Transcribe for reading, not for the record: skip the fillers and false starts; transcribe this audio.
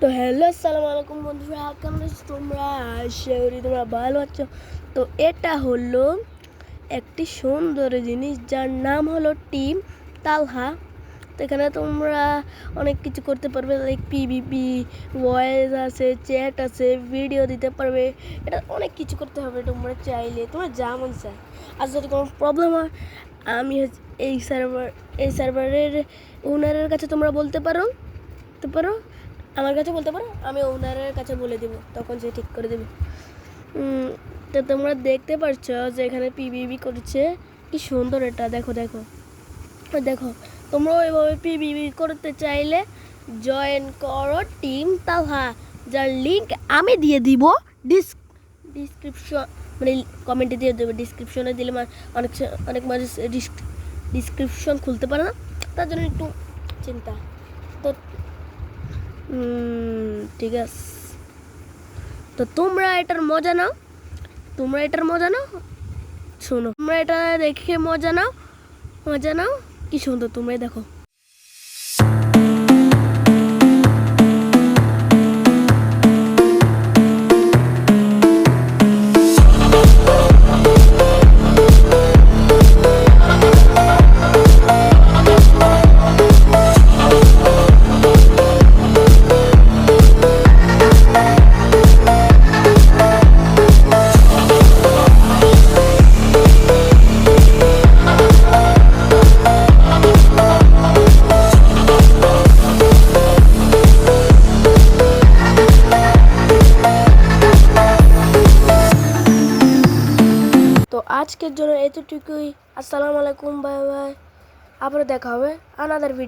তো হ্যালো, আসসালামু আলাইকুম বন্ধুরা, কেমন আছো তোমরা? আশা করি তোমরা ভালো আছো। তো এটা হলো একটি সুন্দর জিনিস যার নাম হলো টিম তালহা। তো এখানে তোমরা অনেক কিছু করতে পারবে, লাইক পিভিপি, ভয়েস আছে, চ্যাট আছে, ভিডিও দিতে পারবে। এটা অনেক কিছু করতে হবে তোমরা চাইলে, তোমরা যা মন চায়। আর যদি কোনো প্রবলেম হয়, আমি এই সার্ভারের ওনারের কাছে তোমরা বলতে পারো, আমার কাছে বলতে পারো, আমি ওনারের কাছে বলে দেবো, তখন সে ঠিক করে দেবে। তো তোমরা দেখতে পাচ্ছ যে এখানে পিভিবি করছে, কি সুন্দর এটা। দেখো দেখো দেখো, তোমরাও এভাবে পিভিবি করতে চাইলে জয়েন করো টিম তালহা, যার লিঙ্ক আমি দিয়ে দিব ডিসক্রিপশন, মানে কমেন্টে দিয়ে দেবো। ডিসক্রিপশনে দিলে অনেক অনেক মানুষ ডিসক্রিপশন খুলতে পারে না, তার জন্য একটু চিন্তা। তো ঠিক আছে, তো তোমরা এটার মজা নাও, শোনো, তোমরা এটা দেখে মজা নাও, কি সুন্দর, তোমরাই দেখো। তো আজকের জন্য এতটুকুই। আসসালামু আলাইকুম, বাই বাই। আবার দেখা হবে আনাদার ভিডিও।